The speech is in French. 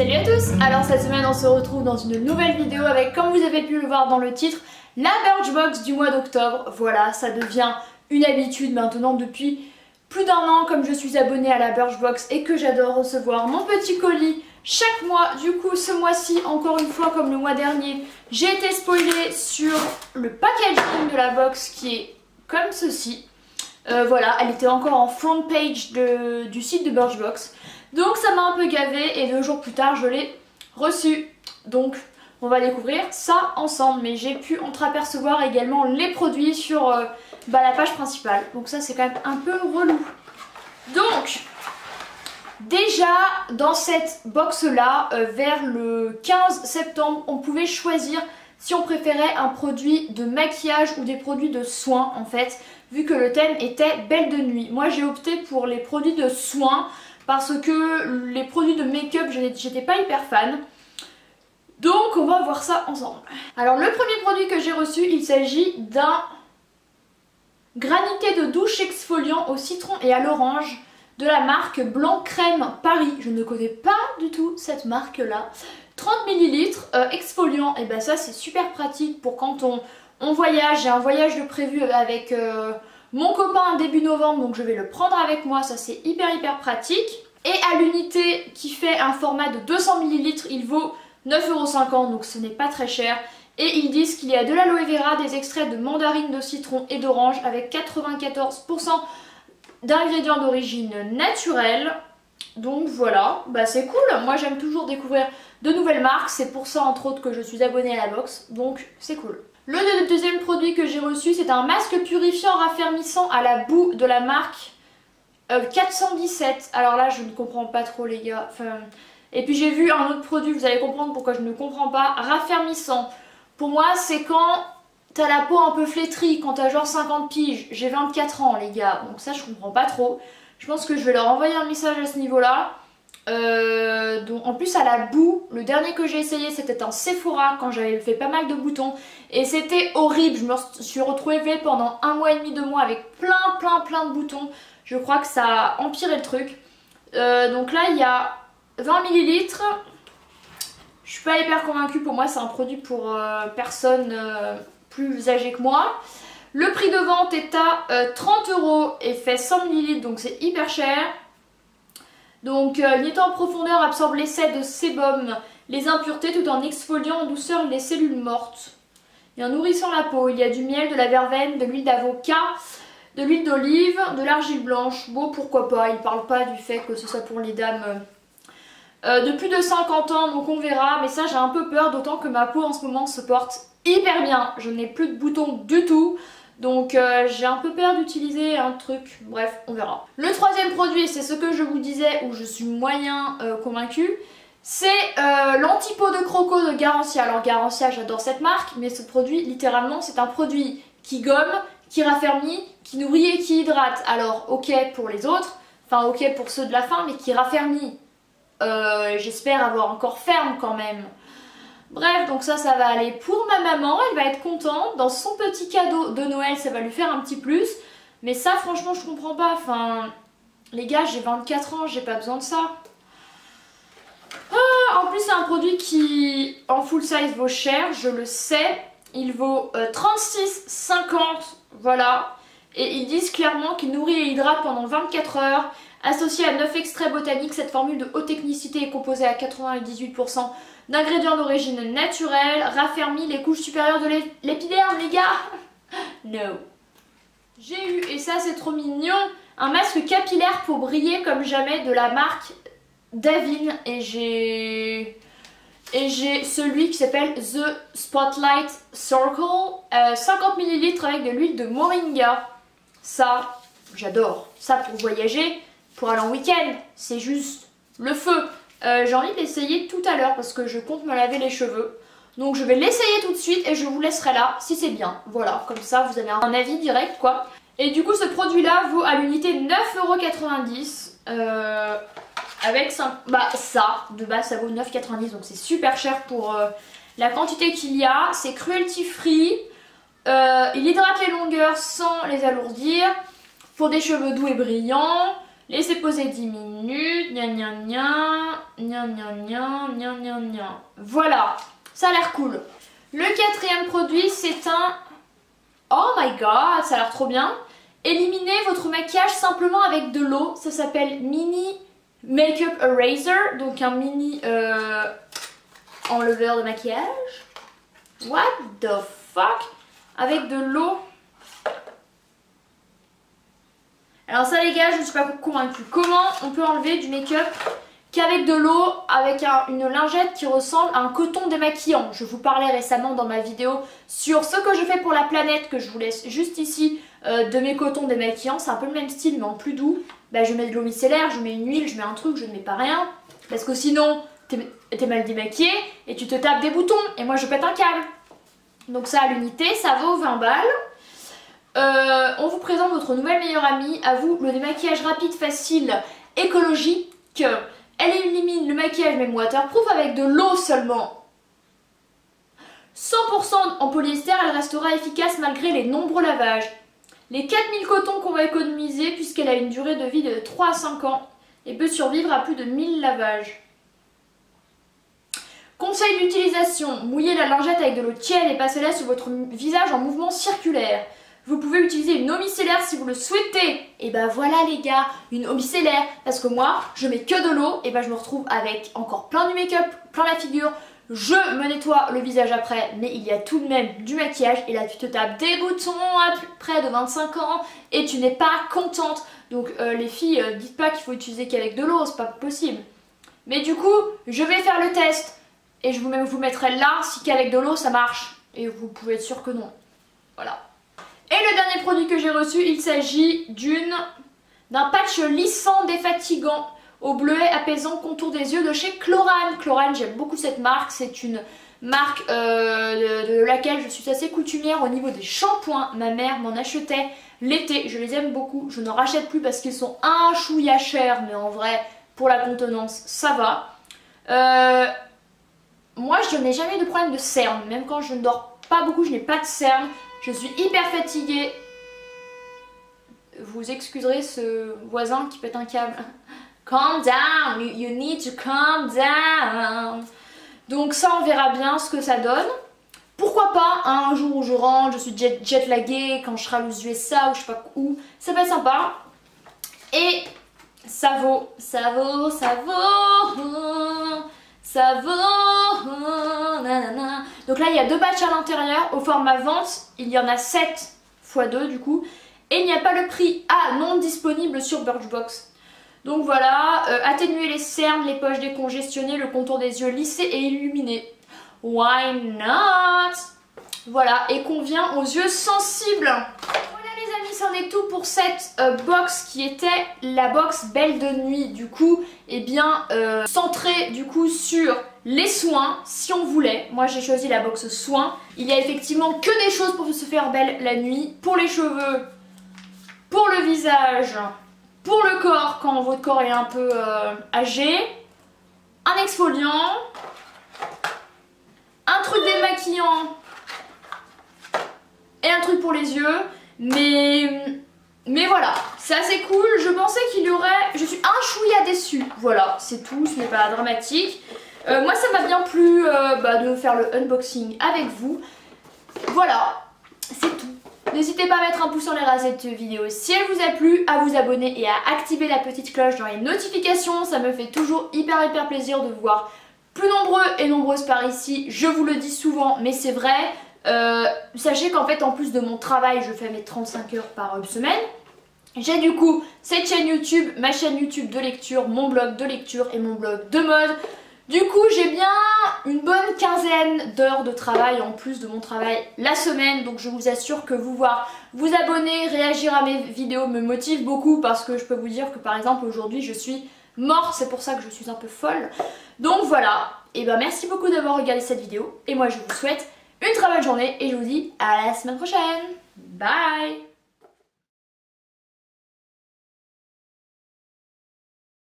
Salut à tous! Alors cette semaine on se retrouve dans une nouvelle vidéo avec, comme vous avez pu le voir dans le titre, la Birchbox du mois d'octobre. Voilà, ça devient une habitude maintenant depuis plus d'1 an, comme je suis abonnée à la Birchbox et que j'adore recevoir mon petit colis chaque mois. Du coup ce mois-ci, encore une fois comme le mois dernier, j'ai été spoilée sur le packaging de la box qui est comme ceci. Voilà, elle était encore en front page du site de Birchbox. Donc ça m'a un peu gavé et 2 jours plus tard je l'ai reçu. Donc on va découvrir ça ensemble. Mais j'ai pu entreapercevoir également les produits sur la page principale. Donc ça c'est quand même un peu relou. Donc déjà dans cette box là, vers le 15 septembre, on pouvait choisir si on préférait un produit de maquillage ou des produits de soins en fait. Vu que le thème était belle de nuit. Moi j'ai opté pour les produits de soins. Parce que les produits de make-up, j'étais pas hyper fan. Donc on va voir ça ensemble. Alors le premier produit que j'ai reçu, il s'agit d'un granité de douche exfoliant au citron et à l'orange de la marque Blanc Crème Paris. Je ne connais pas du tout cette marque là. 30 ml exfoliant, et ben ça c'est super pratique pour quand on voyage. J'ai un voyage de prévu avec mon copain début novembre, donc je vais le prendre avec moi, ça c'est hyper pratique. Et à l'unité qui fait un format de 200 ml, il vaut 9,50 €, donc ce n'est pas très cher. Et ils disent qu'il y a de l'aloe vera, des extraits de mandarine, de citron et d'orange avec 94% d'ingrédients d'origine naturelle. Donc voilà, bah c'est cool, moi j'aime toujours découvrir de nouvelles marques, c'est pour ça entre autres que je suis abonnée à la box, donc c'est cool. Le deuxième produit que j'ai reçu, c'est un masque purifiant raffermissant à la boue de la marque 417. Alors là je ne comprends pas trop les gars. Et puis j'ai vu un autre produit, vous allez comprendre pourquoi je ne comprends pas. Raffermissant. Pour moi c'est quand t'as la peau un peu flétrie, quand t'as genre 50 piges. J'ai 24 ans les gars, donc ça je comprends pas trop. Je pense que je vais leur envoyer un message à ce niveau là. Donc en plus à la boue, le dernier que j'ai essayé c'était un Sephora quand j'avais fait pas mal de boutons et c'était horrible. Je me suis retrouvée pendant 1 mois et demi, 2 mois avec plein de boutons. Je crois que ça a empiré le truc. Donc là il y a 20 ml. Je suis pas hyper convaincue, pour moi c'est un produit pour personnes plus âgées que moi. Le prix de vente est à 30 € et fait 100 ml, donc c'est hyper cher. Donc nettoie en profondeur, absorbe l'essai de sébum, les impuretés tout en exfoliant en douceur les cellules mortes. Et en nourrissant la peau, il y a du miel, de la verveine, de l'huile d'avocat, de l'huile d'olive, de l'argile blanche. Bon pourquoi pas, il parle pas du fait que ce soit pour les dames de plus de 50 ans, donc on verra. Mais ça j'ai un peu peur, d'autant que ma peau en ce moment se porte hyper bien. Je n'ai plus de boutons du tout. Donc j'ai un peu peur d'utiliser un truc, bref on verra. Le troisième produit, c'est ce que je vous disais où je suis moyen convaincue, c'est l'anti-peau de croco de Garancia. Alors Garancia j'adore cette marque, mais ce produit littéralement c'est un produit qui gomme, qui raffermit, qui nourrit et qui hydrate. Alors ok pour les autres, enfin ok pour ceux de la fin, mais qui raffermit. J'espère avoir encore ferme quand même. Bref, donc ça va aller pour ma maman, elle va être contente. Dans son petit cadeau de Noël, ça va lui faire un petit plus. Mais ça, franchement, je comprends pas. Enfin, les gars, j'ai 24 ans, j'ai pas besoin de ça. En plus, c'est un produit qui, en full size, vaut cher, je le sais. Il vaut 36,50, voilà. Et ils disent clairement qu'il nourrit et hydrate pendant 24 heures. Associé à 9 extraits botaniques, cette formule de haute technicité est composée à 98% d'ingrédients d'origine naturelle, raffermit les couches supérieures de l'épiderme, les gars. No. J'ai eu, et ça c'est trop mignon, un masque capillaire pour briller comme jamais de la marque Davine. Et j'ai celui qui s'appelle The Spotlight Circle, 50 ml avec de l'huile de moringa. Ça, j'adore. Ça pour voyager, pour aller en week-end, c'est juste le feu. J'ai envie de l'essayer tout à l'heure parce que je compte me laver les cheveux. Donc je vais l'essayer tout de suite et je vous laisserai là si c'est bien. Voilà, comme ça vous avez un avis direct quoi. Et du coup ce produit là vaut à l'unité 9,90 €. Avec ça, ça, de base ça vaut 9,90 €, donc c'est super cher pour la quantité qu'il y a. C'est cruelty free. Il hydrate les longueurs sans les alourdir. Pour des cheveux doux et brillants. Laissez poser 10 minutes. Gna gna gna. Gna gna gna. Gna gna gna. Voilà, ça a l'air cool. Le quatrième produit, c'est un... Oh my god, ça a l'air trop bien. Éliminez votre maquillage simplement avec de l'eau. Ça s'appelle Mini Makeup Eraser. Donc un mini enleveur de maquillage. What the fuck? Avec de l'eau. Alors ça les gars, je ne suis pas convaincue. Comment on peut enlever du make-up qu'avec de l'eau, avec une lingette qui ressemble à un coton démaquillant? Je vous parlais récemment dans ma vidéo sur ce que je fais pour la planète, que je vous laisse juste ici, de mes cotons démaquillants. C'est un peu le même style mais en plus doux. Bah, je mets de l'eau micellaire, je mets une huile, je mets un truc, je ne mets pas rien. Parce que sinon, t'es mal démaquillé et tu te tapes des boutons. Et moi je pète un câble. Donc ça à l'unité, ça vaut 20 balles. On vous présente votre nouvelle meilleure amie. À vous, le démaquillage rapide, facile, écologique. Elle élimine le maquillage même waterproof avec de l'eau seulement. 100% en polyester, elle restera efficace malgré les nombreux lavages. Les 4000 cotons qu'on va économiser puisqu'elle a une durée de vie de 3 à 5 ans et peut survivre à plus de 1000 lavages. Conseil d'utilisation, mouillez la lingette avec de l'eau tiède et passez-la sur votre visage en mouvement circulaire. Vous pouvez utiliser une eau micellaire si vous le souhaitez. Et ben voilà les gars, une eau micellaire. Parce que moi, je mets que de l'eau et ben je me retrouve avec encore plein du make-up, plein la figure. Je me nettoie le visage après, mais il y a tout de même du maquillage. Et là tu te tapes des boutons à près de 25 ans et tu n'es pas contente. Donc les filles, dites pas qu'il faut utiliser qu'avec de l'eau, c'est pas possible. Mais du coup, je vais faire le test. Et je vous mettrai là si qu'avec de l'eau ça marche. Et vous pouvez être sûr que non. Voilà. Et le dernier produit que j'ai reçu, il s'agit d'un patch lissant défatigant au bleuet apaisant contour des yeux de chez Chlorane. Chlorane, j'aime beaucoup cette marque. C'est une marque de laquelle je suis assez coutumière au niveau des shampoings. Ma mère m'en achetait l'été. Je les aime beaucoup. Je n'en rachète plus parce qu'ils sont un chouïa chers. Mais en vrai, pour la contenance, ça va. Moi, je n'ai jamais eu de problème de cerne. Même quand je ne dors pas beaucoup, je n'ai pas de cerne. Je suis hyper fatiguée. Vous excuserez ce voisin qui pète un câble. Calm down, you need to calm down. Donc ça, on verra bien ce que ça donne. Pourquoi pas, hein, un jour où je rentre, je suis jet laguée, quand je serai aux USA ou je sais pas où. Ça peut être sympa. Et ça vaut. Nanana. Donc là il y a 2 batchs à l'intérieur. Au format vente il y en a 7 x 2 du coup. Et il n'y a pas le prix non disponible sur Birchbox. Donc voilà, atténuer les cernes, les poches décongestionnées, le contour des yeux lissé et illuminé. Why not? Voilà, et convient aux yeux sensibles. Voilà les amis, c'en est tout pour cette box qui était la box Belle de Nuit. Du coup, eh bien, centrée du coup sur les soins, si on voulait. Moi j'ai choisi la box soins. Il y a effectivement que des choses pour se faire belle la nuit. Pour les cheveux, pour le visage, pour le corps quand votre corps est un peu âgé. Un exfoliant. Un truc démaquillant. Et un truc pour les yeux. Mais voilà, c'est assez cool. Je pensais qu'il y aurait... Je suis un chouïa déçue. Voilà, c'est tout, ce n'est pas dramatique. Moi ça m'a bien plu de faire le unboxing avec vous. Voilà, c'est tout. N'hésitez pas à mettre un pouce en l'air à cette vidéo si elle vous a plu, à vous abonner et à activer la petite cloche dans les notifications. Ça me fait toujours hyper plaisir de vous voir plus nombreux et nombreuses par ici. Je vous le dis souvent mais c'est vrai. Sachez qu'en fait en plus de mon travail je fais mes 35 heures par semaine. J'ai du coup cette chaîne YouTube, ma chaîne YouTube de lecture, mon blog de lecture et mon blog de mode. Du coup j'ai bien une bonne quinzaine d'heures de travail en plus de mon travail la semaine. Donc je vous assure que vous voir, vous abonner, réagir à mes vidéos me motive beaucoup. Parce que je peux vous dire que par exemple aujourd'hui je suis morte, c'est pour ça que je suis un peu folle. Donc voilà, et ben merci beaucoup d'avoir regardé cette vidéo. Et moi je vous souhaite une très bonne journée et je vous dis à la semaine prochaine. Bye!